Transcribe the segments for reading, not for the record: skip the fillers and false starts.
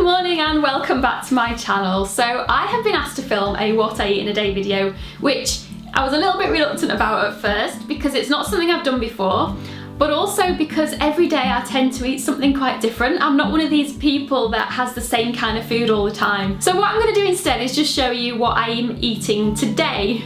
morning and welcome back to my channel. So I have been asked to film a what I eat in a day video, which I was a little bit reluctant about at first because it's not something I've done before, but also because every day I tend to eat something quite different. I'm not one of these people that has the same kind of food all the time. So what I'm going to do instead is just show you what I'm eating today.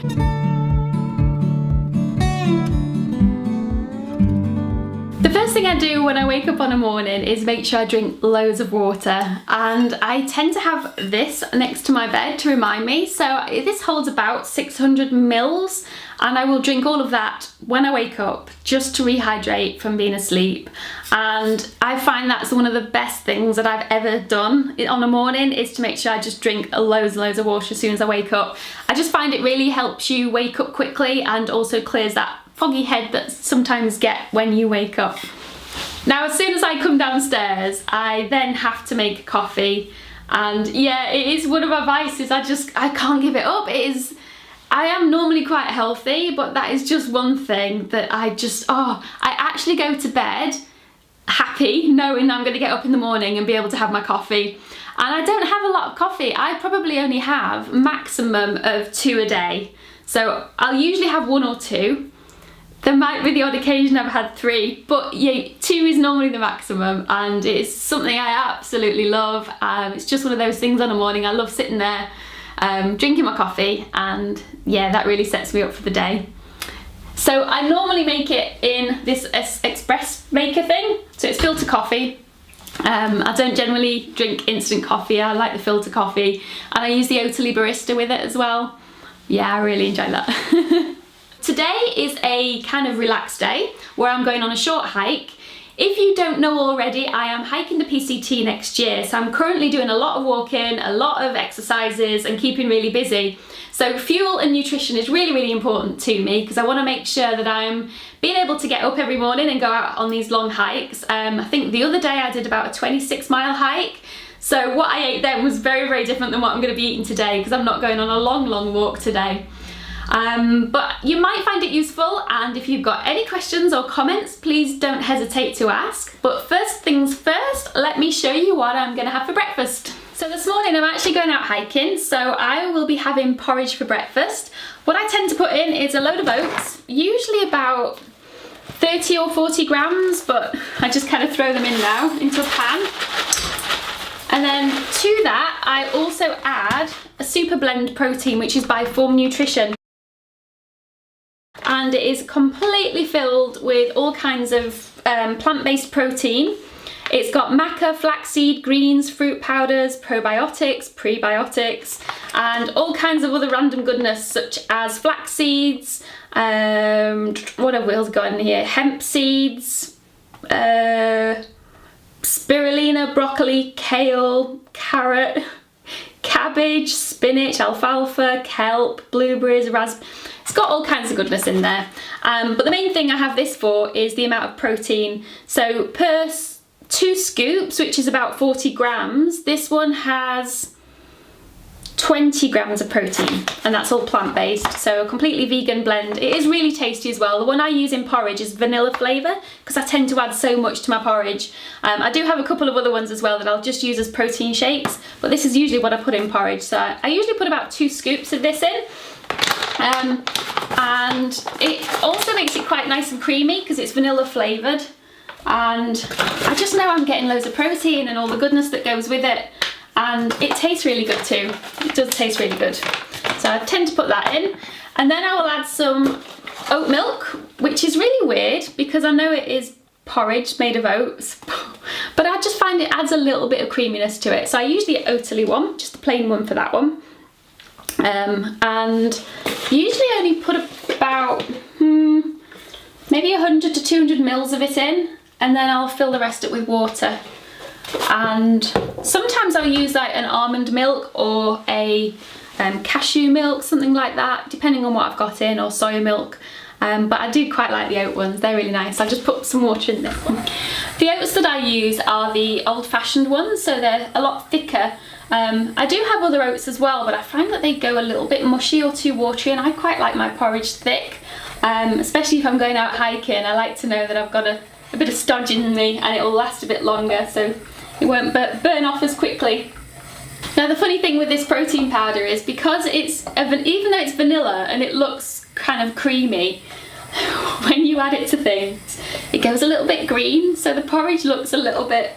The first thing I do when I wake up on a morning is make sure I drink loads of water, and I tend to have this next to my bed to remind me. So this holds about 600 mils and I will drink all of that when I wake up just to rehydrate from being asleep. And I find that's one of the best things that I've ever done on a morning, is to make sure I just drink loads and loads of water as soon as I wake up. I just find it really helps you wake up quickly and also clears that foggy head that sometimes get when you wake up. Now as soon as I come downstairs I then have to make coffee, and yeah, it is one of my vices. I can't give it up. I am normally quite healthy, but that is just one thing that I actually go to bed happy knowing I'm going to get up in the morning and be able to have my coffee. And I don't have a lot of coffee. I probably only have maximum of 2 a day. So I'll usually have 1 or 2. There might be the odd occasion I've had 3, but yeah, 2 is normally the maximum, and it's something I absolutely love. It's just one of those things on a morning. I love sitting there drinking my coffee, and yeah, that really sets me up for the day. So I normally make it in this express maker thing, so it's filter coffee. I don't generally drink instant coffee. I like the filter coffee, and I use the Oatly barista with it as well. Yeah, I really enjoy that. Today is a kind of relaxed day where I'm going on a short hike. If you don't know already, I am hiking the PCT next year, so I'm currently doing a lot of walking, a lot of exercises and keeping really busy. So fuel and nutrition is really, really important to me because I want to make sure that I'm being able to get up every morning and go out on these long hikes. I think the other day I did about a 26-mile hike. So what I ate then was very, very different than what I'm going to be eating today because I'm not going on a long, long walk today. But you might find it useful, and if you've got any questions or comments, please don't hesitate to ask. But first things first, let me show you what I'm going to have for breakfast. So this morning I'm actually going out hiking, so I will be having porridge for breakfast. What I tend to put in is a load of oats, usually about 30 or 40 grams, but I just kind of throw them in now into a pan. And then to that I also add a super blend protein, which is by Form Nutrition. And it is completely filled with all kinds of plant-based protein. It's got maca, flaxseed, greens, fruit powders, probiotics, prebiotics, and all kinds of other random goodness such as flax seeds, what have we else got in here? Hemp seeds, spirulina, broccoli, kale, carrot, cabbage, spinach, alfalfa, kelp, blueberries, raspberries. It's got all kinds of goodness in there. But the main thing I have this for is the amount of protein. So per 2 scoops, which is about 40 grams, this one has 20 grams of protein, and that's all plant-based, so a completely vegan blend. It is really tasty as well. The one I use in porridge is vanilla flavour because I tend to add so much to my porridge. I do have a couple of other ones as well that I'll just use as protein shakes, but this is usually what I put in porridge. So I usually put about 2 scoops of this in. And it also makes it quite nice and creamy because it's vanilla flavoured, and I just know I'm getting loads of protein and all the goodness that goes with it, and it tastes really good too. It does taste really good. So I tend to put that in, and then I will add some oat milk, which is really weird because I know it is porridge made of oats, but I just find it adds a little bit of creaminess to it. So I use the Oatly one, just the plain one for that one. And usually only put about maybe 100 to 200 mils of it in, and then I'll fill the rest up with water. And sometimes I'll use like an almond milk or a cashew milk, something like that, depending on what I've got in, or soya milk. But I do quite like the oat ones, they're really nice. I'll just put some water in this one. The oats that I use are the old-fashioned ones, so they're a lot thicker. I do have other oats as well, but I find that they go a little bit mushy or too watery, and I quite like my porridge thick, especially if I'm going out hiking. I like to know that I've got a bit of stodge in me and it will last a bit longer. So It won't burn off as quickly. Now the funny thing with this protein powder is because even though it's vanilla and it looks kind of creamy, when you add it to things, it goes a little bit green, so the porridge looks a little bit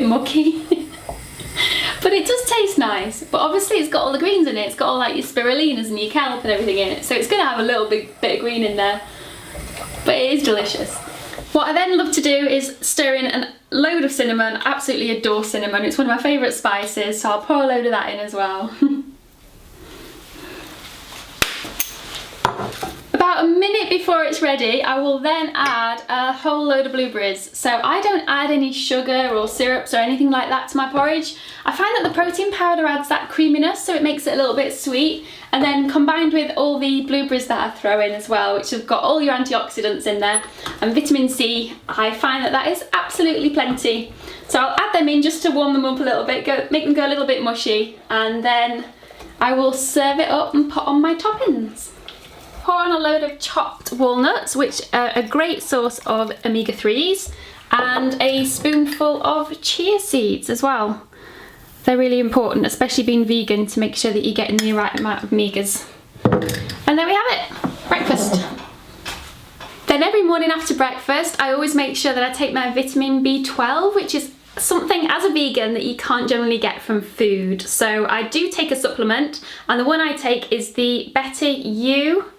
mucky. But it does taste nice. But obviously it's got all the greens in it. It's got all like your spirulinas and your kelp and everything in it, so it's going to have a little bit of green in there. But it is delicious. What I then love to do is stir in a load of cinnamon. I absolutely adore cinnamon. It's one of my favourite spices, so I'll pour a load of that in as well. About a minute before it's ready, I will then add a whole load of blueberries. So I don't add any sugar or syrups or anything like that to my porridge. I find that the protein powder adds that creaminess, so it makes it a little bit sweet. And then combined with all the blueberries that I throw in as well, which have got all your antioxidants in there, and vitamin C, I find that that is absolutely plenty. So I'll add them in just to warm them up a little bit, make them go a little bit mushy, and then I will serve it up and put on my toppings. Pour on a load of chopped walnuts, which are a great source of omega-3s, and a spoonful of chia seeds as well. They're really important, especially being vegan, to make sure that you're getting the right amount of omegas. And there we have it, breakfast. Then every morning after breakfast, I always make sure that I take my vitamin B12, which is something as a vegan that you can't generally get from food. So I do take a supplement, and the one I take is the Better You,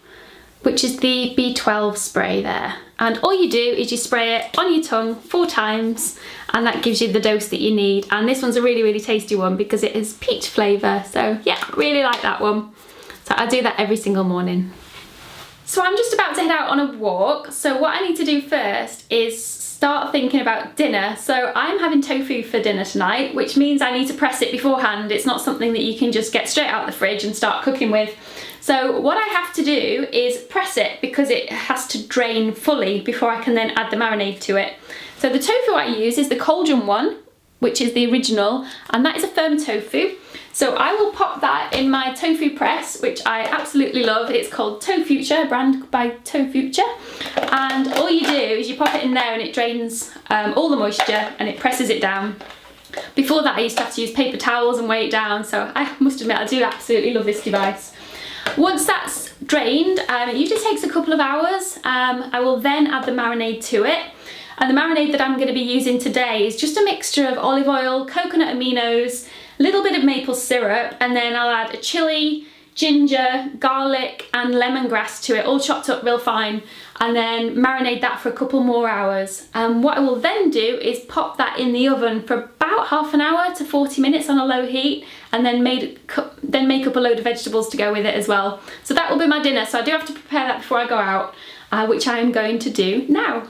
which is the B12 spray there. And all you do is you spray it on your tongue 4 times, and that gives you the dose that you need. And this one's a really, really tasty one because it is peach flavour. So yeah, really like that one. So I do that every single morning. So I'm just about to head out on a walk. So what I need to do first is start thinking about dinner. So I'm having tofu for dinner tonight, which means I need to press it beforehand. It's not something that you can just get straight out of the fridge and start cooking with. So what I have to do is press it because it has to drain fully before I can then add the marinade to it. So the tofu I use is the cauldron one, which is the original, and that is a firm tofu. So I will pop that in my tofu press, which I absolutely love. It's called ToFuture, a brand by ToFuture. And all you do is you pop it in there and it drains all the moisture and it presses it down. Before that I used to have to use paper towels and weigh it down, so I must admit I do absolutely love this device. Once that's drained, it usually takes a couple of hours. I will then add the marinade to it. And the marinade that I'm going to be using today is just a mixture of olive oil, coconut aminos, a little bit of maple syrup, and then I'll add a chilli, ginger, garlic and lemongrass to it, all chopped up real fine, and then marinate that for a couple more hours. And what I will then do is pop that in the oven for about half an hour to 40 minutes on a low heat, and then make up a load of vegetables to go with it as well. So that will be my dinner. So I do have to prepare that before I go out, which I am going to do now.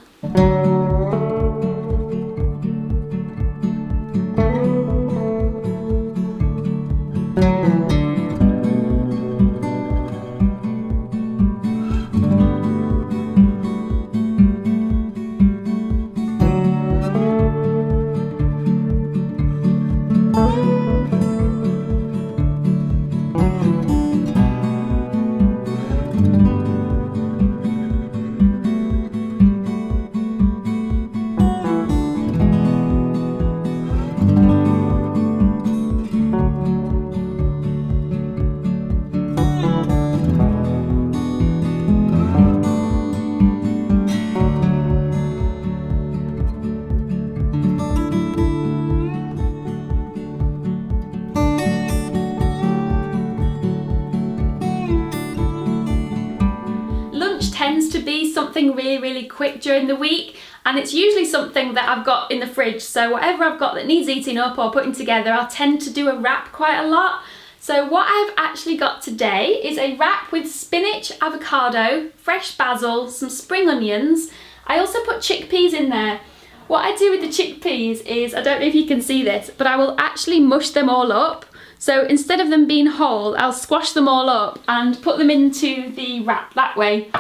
Tends to be something really quick during the week, and it's usually something that I've got in the fridge. So whatever I've got that needs eating up or putting together, I'll tend to do a wrap quite a lot. So what I've actually got today is a wrap with spinach, avocado, fresh basil, some spring onions. I also put chickpeas in there. What I do with the chickpeas is, I don't know if you can see this, but I will actually mush them all up. So instead of them being whole, I'll squash them all up and put them into the wrap that way.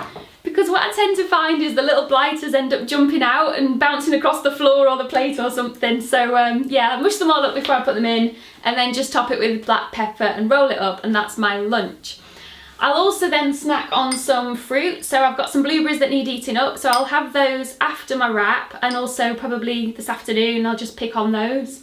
Because what I tend to find is the little blighters end up jumping out and bouncing across the floor or the plate or something. So yeah, I mush them all up before I put them in, and then just top it with black pepper and roll it up, and that's my lunch. I'll also then snack on some fruit. So I've got some blueberries that need eating up, so I'll have those after my wrap, and also probably this afternoon I'll just pick on those.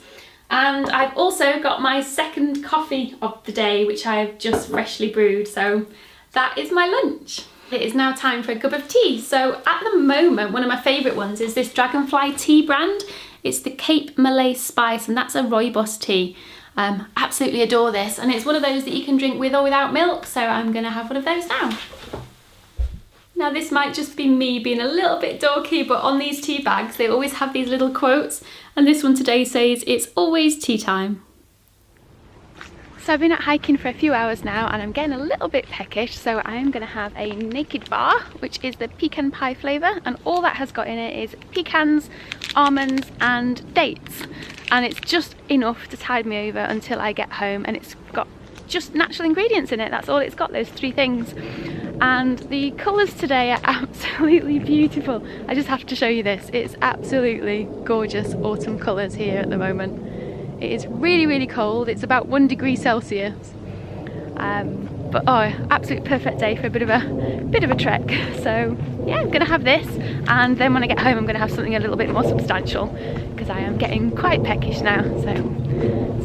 And I've also got my second coffee of the day, which I've just freshly brewed, so that is my lunch. It is now time for a cup of tea. So at the moment, one of my favourite ones is this Dragonfly tea brand. It's the Cape Malay Spice, and that's a rooibos tea. Absolutely adore this, and it's one of those that you can drink with or without milk, so I'm gonna have one of those now. Now this might just be me being a little bit dorky, but on these tea bags they always have these little quotes, and this one today says, "It's always tea time." So I've been out hiking for a few hours now and I'm getting a little bit peckish, so I'm going to have a naked bar, which is the pecan pie flavour, and all that has got in it is pecans, almonds and dates, and it's just enough to tide me over until I get home, and it's got just natural ingredients in it. That's all it's got, those three things. And the colours today are absolutely beautiful. I just have to show you this. It's absolutely gorgeous autumn colours here at the moment. It is really, really cold. It's about 1 degree Celsius. But oh, absolute perfect day for a bit of a trek. So yeah, I'm gonna have this, and then when I get home I'm gonna have something a little bit more substantial, because I am getting quite peckish now. So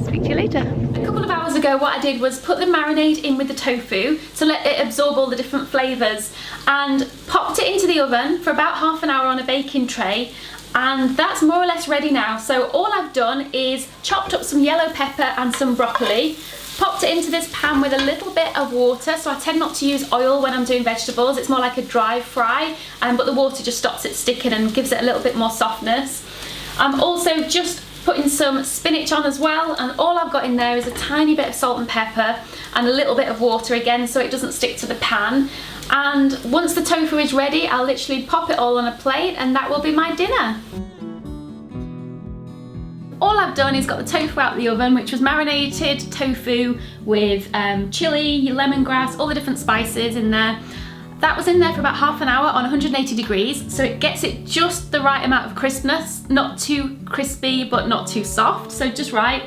speak to you later. A couple of hours ago what I did was put the marinade in with the tofu to let it absorb all the different flavours, and popped it into the oven for about half an hour on a baking tray. And that's more or less ready now. So all I've done is chopped up some yellow pepper and some broccoli, popped it into this pan with a little bit of water. So I tend not to use oil when I'm doing vegetables. It's more like a dry fry, but the water just stops it sticking and gives it a little bit more softness. I'm also just putting some spinach on as well, and all I've got in there is a tiny bit of salt and pepper and a little bit of water again, so it doesn't stick to the pan. And once the tofu is ready, I'll literally pop it all on a plate, and that will be my dinner. All I've done is got the tofu out of the oven, which was marinated tofu with chilli, lemongrass, all the different spices in there. That was in there for about half an hour on 180 degrees, so it gets it just the right amount of crispness, not too crispy but not too soft, so just right.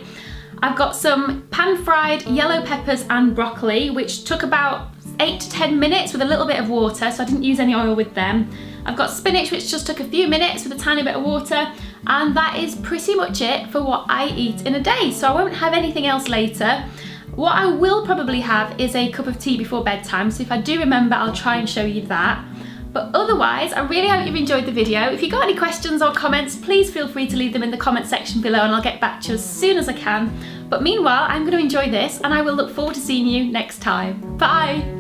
I've got some pan-fried yellow peppers and broccoli, which took about 8 to 10 minutes with a little bit of water, so I didn't use any oil with them. I've got spinach, which just took a few minutes with a tiny bit of water, and that is pretty much it for what I eat in a day, so I won't have anything else later. What I will probably have is a cup of tea before bedtime, so if I do remember I'll try and show you that. But otherwise, I really hope you've enjoyed the video. If you've got any questions or comments, please feel free to leave them in the comment section below, and I'll get back to you as soon as I can. But meanwhile, I'm going to enjoy this, and I will look forward to seeing you next time. Bye!